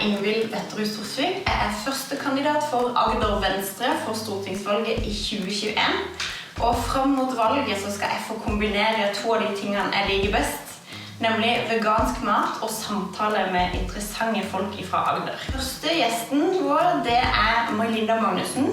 Ingvild Wetterhus Thorsvik. Jeg første kandidat for Agder Venstre for stortingsvalget i 2021. Og frem mot valget så skal jeg få kombinere to av de tingene jeg liker best, nemlig vegansk mat og samtale med interessante folk fra Agder. Første gjesten vår, det May-Linda Magnussen.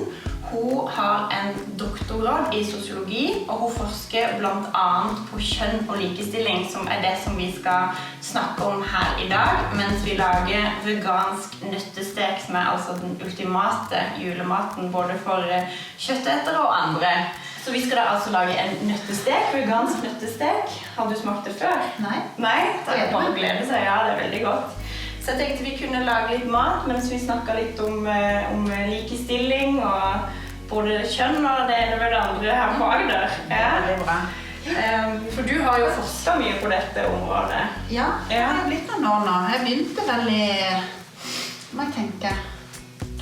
Hun har en doktorgrad i sosiologi, og hun forsker blant annet på kjønn og likestilling, som det som vi skal snakke om her i dag, mens vi lager vegansk nøttestek, som altså den ultimate julematen både for kjøttetere og andre. Så vi skal da altså lage en nøttestek, vegansk nøttestek. Har du smakt det før? Nei. Nei? Da er det bare å glede seg. Ja, det veldig godt. Så jeg tenkte vi kunne lage litt mat, mens vi snakket litt om likestilling og både kjønn og det ene med det andre her på Agder. Ja, det bra. For du har jo forsket mye på dette området. Ja, det har blitt noen år nå. Jeg begynte vel i, hva jeg tenker,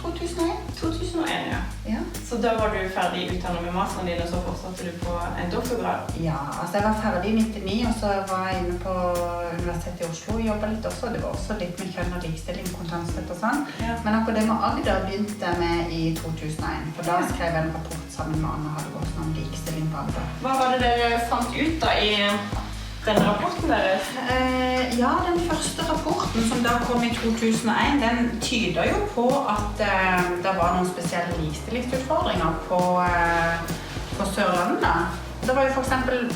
2001. 2001, ja. Ja. Så da var du ferdig utdannet med masteren din, og så fortsatte du på en doktorgrad? Ja, altså jeg var ferdig i 99, og så var jeg inne på Universitetet i Oslo og jobbet litt også. Det var også litt med kjønn og likestilling, kontantstøtte og sånn. Ja. Men akkurat det med Agder begynte jeg med i 2001, for da skrev jeg en rapport sammen med Anna Halvorsen om likestilling på Agder. Hva var det dere fant ut da i denne rapporten deres? Ja, den første rapporten som da kom i 2001, den tyder jo på at det var noen spesielle likestillingsutfordringer på Sørlandet. Det var jo for eksempel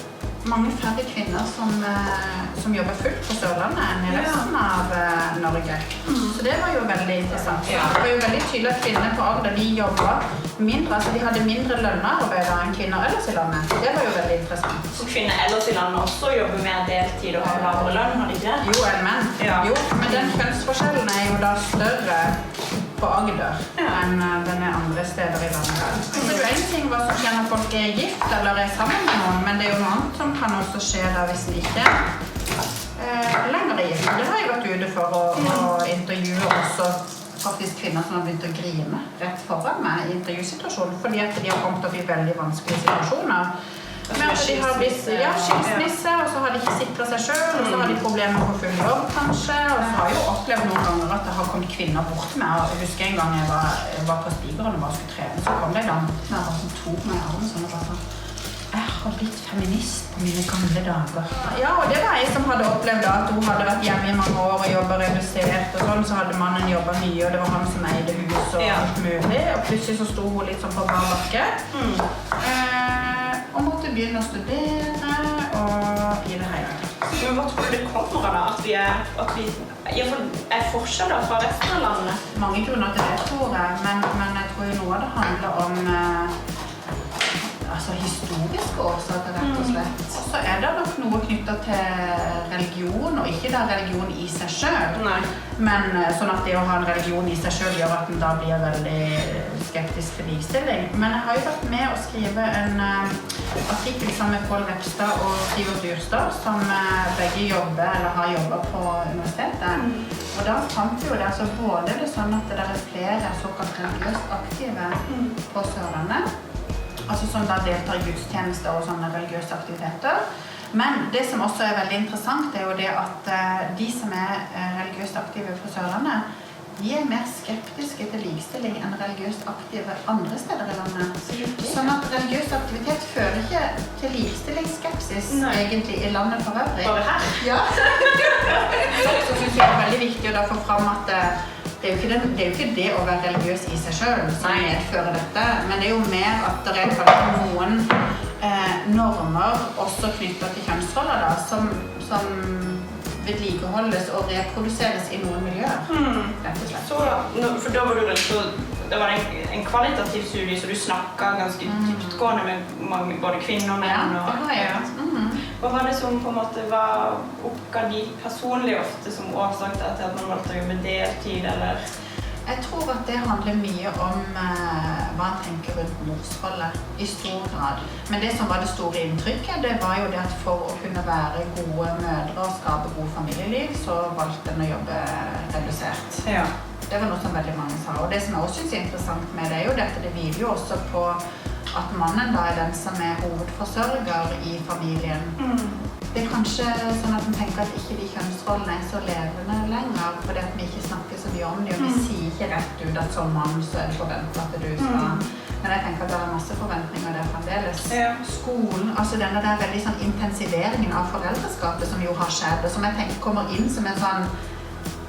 mange færre kvinner som jobber fullt på Sørlandet enn i resten av Norge. Så det var jo veldig interessant. Ja. Det var jo veldig tydelig at kvinner på Agder, de jobbet mindre, altså de hadde mindre lønnearbeider enn kvinner ellers i landet. Det var jo veldig interessant. Så kvinner ellers i landet også jobber mer deltid og har lavere lønn, har de ikke det? Jo, enn menn. Ja. Jo, men den kjønnsforskjellen er jo da større på Agder enn den andre steder i landet. Så det er jo en ting hva som skjer når folk er gift eller er sammen med noen, men det er jo noe annet som kan også skje da hvis den ikke lenger er gift. Det har jeg vært ute for å intervjue også faktisk kvinner som har begynt å grine rett foran meg i intervjusituasjonen, fordi at de har kommet opp i veldig vanskelige situasjoner. Men at de har blitt skilsmisse, og så har de ikke sikret seg selv, og så har de problemer på full jobb kanskje, og så har jeg jo opplevd noen ganger at det har kommet kvinner bort med, og jeg husker en gang jeg var på Stigeren og bare skulle trene, så kom det en dame med meg som tok meg i armen sånn og bare sånn, jeg har blitt feminist på mine gamle dager. Ja, og det var jeg som hadde opplevd at hun hadde vært hjemme i mange år og jobbet redusert og sånn, så hadde mannen jobbet mye, og det var han som eide hus og alt mulig, og plutselig så sto hun litt sånn på bar bakke. Og måtte begynne å studere og i det hele. Men hva tror du det kommer da? At vi er forskjeller fra resten av landet? Mange grunner til det, tror jeg, men jeg tror jo noe av det handler om historiske årsaker, rett og slett. Og så er det nok noe knyttet til religion, og ikke da religion i seg selv. Men sånn at det å ha en religion i seg selv gjør at den da blir veldig skeptisk til likestilling. Men jeg har jo vært med å skrive en artikkel sammen med Pål Vepstad og Sivert Dyrstad, som begge har jobbet på universitetet. Og da fant vi jo det, altså både det sånn at det er flere såkalt religiøst aktive på Sørlandet, altså som da deltar i gudstjenester og sånne religiøse aktiviteter. Men det som også er veldig interessant er jo det at de som er religiøst aktive på Sørlandet, de er mer skeptiske til likestilling enn religiøst aktive andre steder i landet. Sånn at religiøs aktivitet fører ikke til likestillingsskepsis egentlig i landet for øvrig. Bare her? Ja. Så synes jeg det er veldig viktig å da få frem at det er jo ikke det å være religiøs i seg selv som medfører dette, men det er jo mer at det er noen normer også knyttet til kjønnsroller da, som vedlikeholdes og reproduseres i noen miljøer, rett og slett. For da var det var en kvalitativ studie, så du snakket ganske dyptgående med mange, både kvinner og menn. Ja, det har jeg. Hva var det som på en måte oppga de personlig ofte som årsak til at man valgte å jobbe deltid, eller? Jeg tror at det handler mye om hva man tenker rundt morsrolle i stor grad. Men det som var det store inntrykket, det var jo det at for å kunne være gode mødre og skape gode familieliv, så valgte den å jobbe redusert. Ja. Det var noe som veldig mange sa. Og det som jeg også synes er interessant med det, er jo dette, det hviler jo også på at mannen da er den som er hovedforsørger i familien. Det det kanskje sånn at man tenker at ikke de kjønnsrollene så levende lenger, fordi at vi ikke snakker så mye om det, og vi sier ikke rett ut at som mann så det forventet at du skal. Men jeg tenker at det masse forventninger der fremdeles. Skolen, altså denne der veldig sånn intensiveringen av foreldreskapet som jo har skjedd, og som jeg tenker kommer inn som en sånn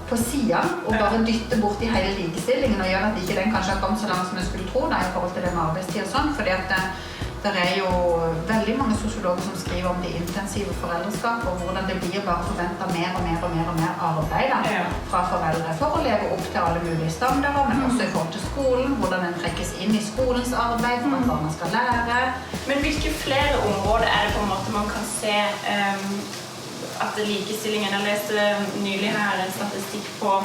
på siden, og bare dytte bort i hele likestillingen, og gjør at ikke den kanskje har kommet så langt som jeg skulle tro da, i forhold til det med arbeidstid og sånn, fordi at det jo veldig mange sosiologer som skriver om det intensive foreldreskapet, og hvordan det blir bare forventet mer arbeid fra foreldre for å leve opp til alle mulige standarder, men også i forhold til skolen, hvordan den trekkes inn i skolens arbeid for at barna skal lære. Men hvilke flere områder det på en måte man kan se at likestillingen, jeg leste nylig her en statistikk på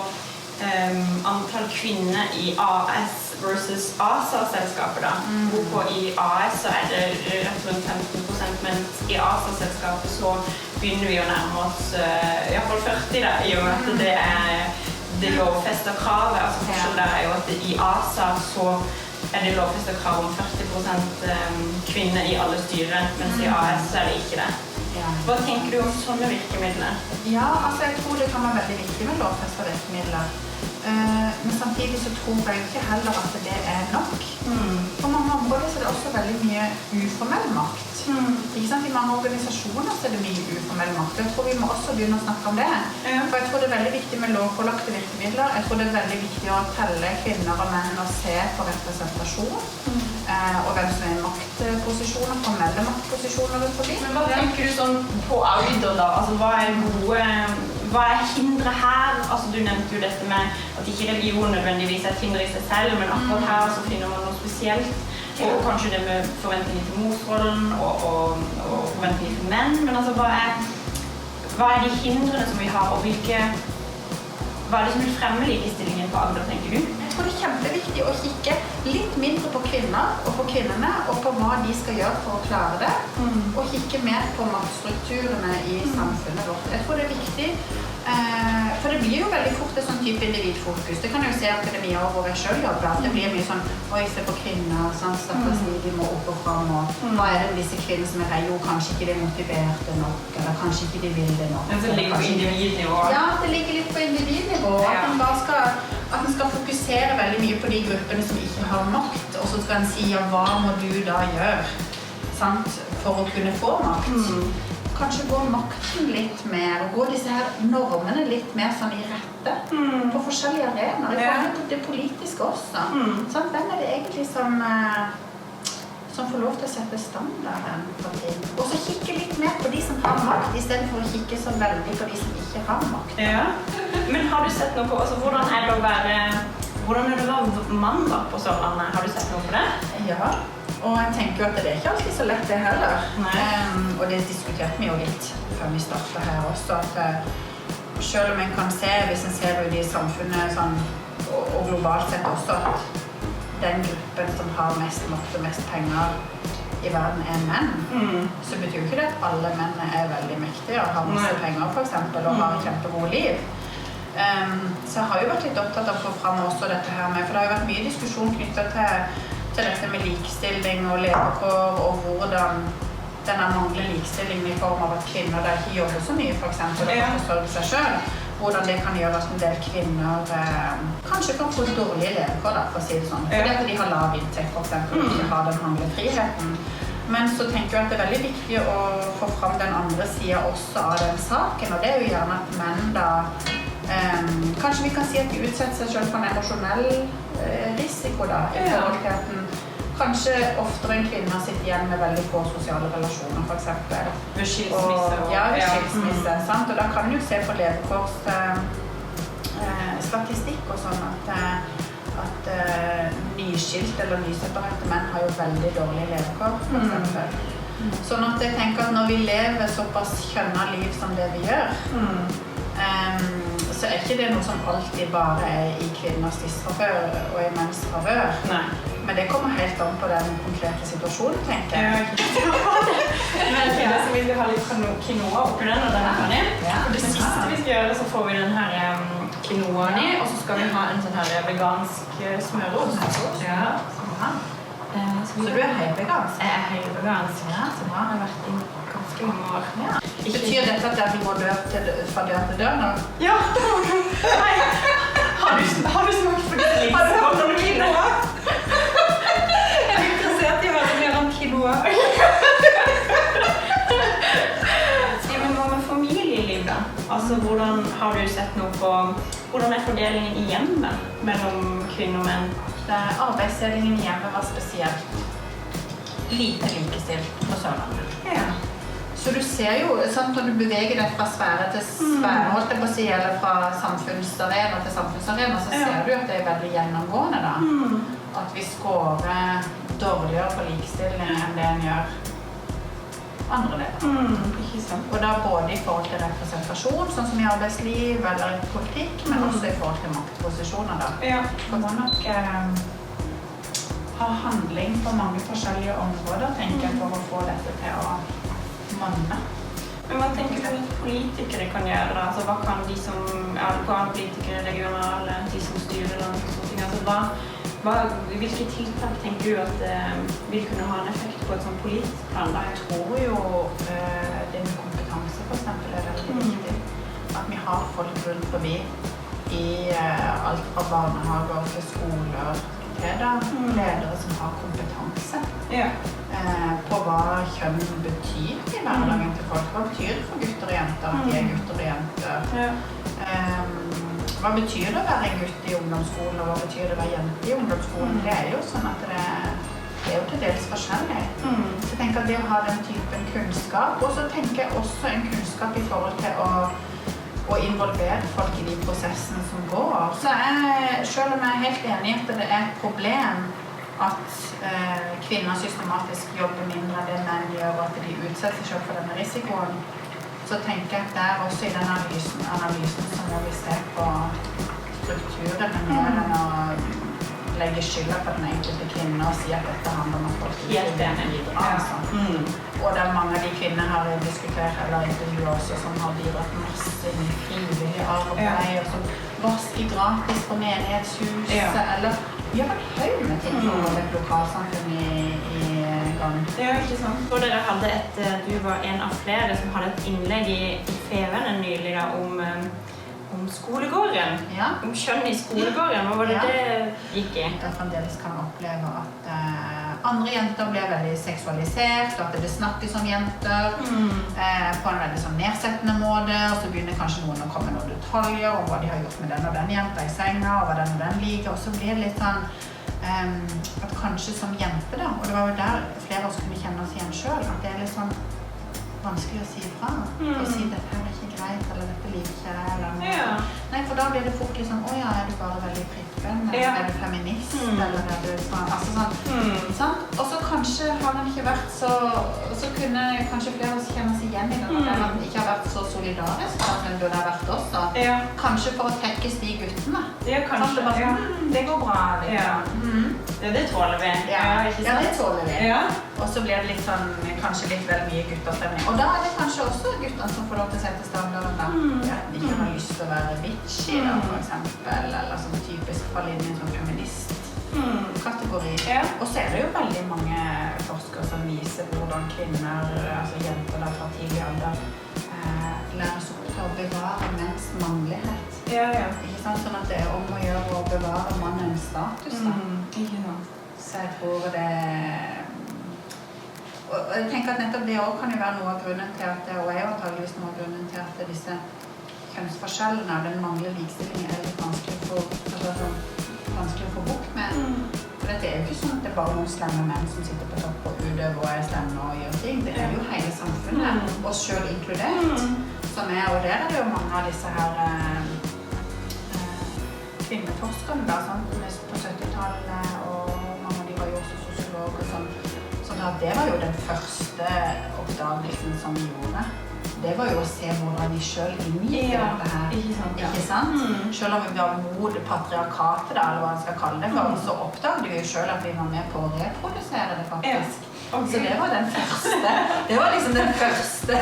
antall kvinner i AS versus ASA-selskapet da. Hvorpå i AS så det rett rundt 15%, mens i ASA-selskapet så begynner vi å nærme oss i hvert fall 40 da, i og med at det lovfestet kravet, altså forskjell der jo at i ASA så det lovfestet krav om 40% kvinner i alle styrer, mens i AS så det ikke det. Hva tenker du om sånne virkemidler? Ja, altså jeg tror det kan være veldig viktig med lovfestede virkemidler. Men samtidig så tror jeg ikke heller at det nok. På mange områder så det også veldig mye uformell makt. Ikke sant? I mange organisasjoner så det mye uformell makt. Jeg tror vi må også begynne å snakke om det. For jeg tror det veldig viktig med lovpålagte virkemidler. Jeg tror det veldig viktig å telle kvinner og menn og se på representasjon. Og hvem som i maktposisjoner, formelle maktposisjoner forbi. Men hva tenker du sånn på Agder da? Altså hva hindret her? Altså du nevnte jo dette med at ikke religion nødvendigvis et hinder i seg selv, men akkurat her så finner man noe spesielt. Og kanskje det med forventninger til morsrollen og forventninger til menn. Men altså hva de hindrene som vi har, og hva det som vil fremme likestillingen på Agder, tenker du? Jeg tror det kjempeviktig å kikke litt mindre på kvinner og på kvinnene, og på hva de skal gjøre for å klare det, og kikke mer på maktstrukturene i samfunnet vårt. Jeg tror det viktig, for det blir jo veldig fort et sånn type individfokus. Det kan jeg jo se i akademia hvor jeg selv jobber, at det blir mye sånn, oi, se på kvinner, stakkars de må opp og frem, og hva det disse kvinner som jo, kanskje ikke de er motiverte nok, eller kanskje ikke de vil det nok. Men det ligger på individnivå? Ja, det ligger litt på individnivå, at man skal fokusere veldig mye på de gruppene som ikke har makt, og så skal en si, ja, hva må du da gjøre, sant, for å kunne få makt? Kanskje gå makten litt mer, og gå disse her normene litt mer sånn i rette, på forskjellige arenaer, i forhold til det politiske også. Sånn, hvem det egentlig som får lov til å sette standarden på ting? Og så kikke litt mer på de som har makt, i stedet for å kikke så veldig på de som ikke har makt. Ja. Men har du sett noe på, altså hvordan det å være mann da på Sørlandet? Har du sett noe på det? Ja, og jeg tenker jo at det ikke alltid så lett det heller. Og det diskuterte vi jo litt før vi startet her også, at selv om en kan se, hvis en ser ut i samfunnet sånn, og globalt sett også, at den gruppen som har mest makt og mest penger i verden menn, så betyr jo ikke det at alle mennene veldig mektige og har masse penger for eksempel, og har kjempegode liv. Så jeg har jo vært litt opptatt av å få frem også dette her med, for det har jo vært mye diskusjon knyttet til dette med likestilling og levekår, og hvordan denne manglende likestillingen i form av at kvinner der ikke jobber så mye for eksempel, og kan forsørge seg selv, hvordan det kan gjøre at en del kvinner kanskje kan få dårlige levekår, for å si det sånn. Fordi at de har lav inntekt, for eksempel, og ikke har den manglende friheten. Men så tenker jeg at det veldig viktig å få frem den andre siden også av den saken, og det jo gjerne at menn da, kanskje vi kan si at de utsetter seg selv for en emosjonell risiko da, i forhold til at den kanskje oftere en kvinne sitter igjen med veldig få sosiale relasjoner, for eksempel. Ved skilsmisse. Ja, ved skilsmisse, sant? Og da kan du jo se på levekårs statistikk og sånn at nyskilt eller nyseparerte menn har jo veldig dårlige levekår, for eksempel. Sånn at jeg tenker at når vi lever såpass kjønnet liv som det vi gjør, så ikke det noe som alltid bare i kvinners disfavør og i menns favør. Men det kommer helt an på den konkrete situasjonen, tenker jeg. Men så vil vi ha litt quinoa oppi den, og den kan i. For det siste vi skal gjøre, så får vi den her quinoaen i, og så skal vi ha en sånn her vegansk smørost. Ja, sånn her. Så du høyvegansk? Jeg høyvegansk, ja. Så nå har jeg vært i ganske fremover. Ja. Betyr dette at dere må dø fra dør til dør nå? Ja! Nei. Har du smakt på disse livsmålene om quinoa? Jeg er interessert i å høre mer om quinoa. Men hva med familieliv da? Altså, hvordan har du sett noe på hvordan fordelingen i hjemmet mellom kvinner og menn? Arbeidsdelingen i hjemmet var spesielt lite likestilt på Sørlandet. Ja. Så du ser jo, sant, når du beveger deg fra sfære til sfære, holdt jeg på å si, eller fra samfunnsarena til samfunnsarena, så ser du at det er veldig gjennomgående da. At vi skårer dårligere på likestilling enn det en gjør andre deler. Ikke sant. Og da både i forhold til representasjon, sånn som i arbeidsliv eller i politikk, men også i forhold til maktposisjoner da. Ja. For man nok har handling på mange forskjellige områder, tenker jeg, for å få dette til å manne. Men hva tenker du at politikere kan gjøre da? Altså, hva kan de som lokale politikere, regionale, de som styrer landet og sånne ting? Altså, hvilke tiltak tenker du at vil kunne ha en effekt på et sånt politisk plan da? Jeg tror jo det med kompetanse for eksempel er veldig viktig. At vi har folk rundt forbi i alt fra barnehager til skoler til da, ledere som har kompetanse på hva kjønn betyr i hverdagen til folk. Hva betyr det for gutter og jenter at de er gutter og jenter? Hva betyr det å være en gutt i ungdomsskolen, og hva betyr det å være jente i ungdomsskolen? Det er jo sånn at det er jo til dels forskjellig. Så jeg tenker at det å ha den typen kunnskap, og så tenker jeg også en kunnskap i forhold til å involvere folk i de prosessene som går. Så selv om jeg er helt enig i at det er et problem at kvinner systematisk jobber mindre enn det menn gjør, og at de utsetter seg selv for denne risikoen, så tenker jeg at der også i den analysen så må vi se på strukturen mer enn å legge skylda på den enkelte kvinne og si at dette handler om at folk ikke vil bidra. Og det er mange av de kvinner har diskutert eller intervjuet også som har bidratt masse i frivillig arbeid og som vasker gratis på menighetshuset eller gjør en høy med ting for et lokalsamfunn i gang. Ja, ikke sant. Og dere hadde du var en av flere som hadde et innlegg i Fædrelandet nylig da, om skolegården. Om kjønn i skolegården. Hva var det gikk i? Jeg fremdeles kan oppleve at andre jenter blir veldig seksualisert, og at det snakkes om jenter på en veldig sånn nedsettende måte, og så begynner kanskje noen å komme med noen detaljer om hva de har gjort med den og den jenta i senga, og hva den og den liker, og så blir det litt sånn at kanskje som jente da, og det var jo der flere av oss kunne kjenne oss igjen selv, at det er litt sånn vanskelig å si ifra, og si dette er ikke greit, eller dette liker ikke, eller noe. Nei, for da blir det fort liksom, åja, er du bare veldig frittvenn, er du feminist, eller er du sånn, altså sånn. Og så kanskje har den ikke vært så kunne kanskje flere av oss kjenne seg igjen i den, at den ikke har vært så solidarisk, som den burde ha vært også. Kanskje for å tekkes de guttene. Kanskje, det går bra, liksom. Det tåler vi. Ja, det tåler vi. Og så blir det litt sånn, kanskje litt vel mye gutterstemning. Og da er det kanskje også guttene som får lov til å sette standarden da. De ikke har lyst til å være bitchy da, for eksempel, eller sånn typisk falle inn i en sånn feminist-kategori. Og så er det jo veldig mange forskere som viser hvordan kvinner, altså jenter da fra tidlig alder, læres opp til å bevare menns mannlighet. Ikke sant? Sånn at det er om å gjøre å bevare mannens status da. Så jeg tror det... Og jeg tenker at nettopp det også kan jo være noe av grunnen til at, og er jo antageligvis noe av grunnen til at disse kjønnsforskjellene og den manglende likestillingen er litt vanskelig å få bukt med. For det er jo ikke sånn at det er bare noen slemme menn som sitter på topp og utøver og er slemme og gjør ting. Det er jo hele samfunnet, oss selv inkludert, som er, og der er det jo mange av disse her kvinneforskerne da, mest på 70-tallet, og mange av de var jo også sosiologer og sånn. Det var jo den første oppdagelsen som vi gjorde. Det var jo å se hvordan vi selv inngikk dette her. Ikke sant? Selv om vi var mot patriarkatet, da, eller hva man skal kalle det for, så oppdaget vi jo selv at vi var med på å reprodusere det faktisk. Så det var den første. Det var liksom den første.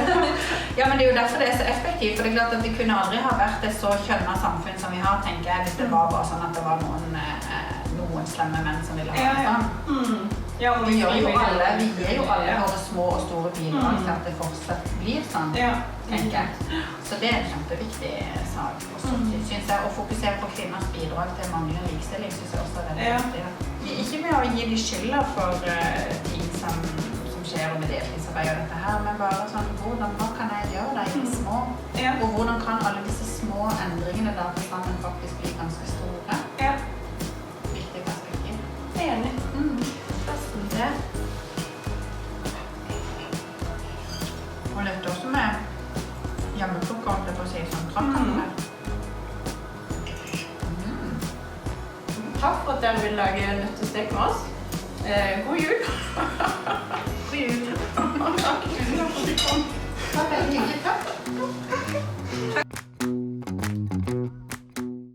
Ja, men det er jo derfor det er så effektivt, for det er klart at vi kunne aldri ha vært et så kjønnet samfunn som vi har, tenker jeg, hvis det var bare sånn at det var noen slemme menn som ville ha det sånn. Ja, vi gir jo alle våre små og store bidrag til at det fortsatt blir sånn, tenker jeg. Så det er en kjempeviktig sak også, synes jeg. Å fokusere på kvinners bidrag til manglende likestilling synes jeg også er veldig viktig. Ikke med å gi de skylda for ting som skjer med deltidsarbeid og dette her, men bare sånn, hva kan jeg gjøre da i de små? Og hvordan kan alle disse små endringene der til sammen faktisk bli ganske store? Viktig perspektiv. Enig. Det. Og litt også med hjemmeplukker, det på å si sånn kraftkanel. Takk for at dere vil lage nøttestek med oss. God jul! God jul! Takk. Takk.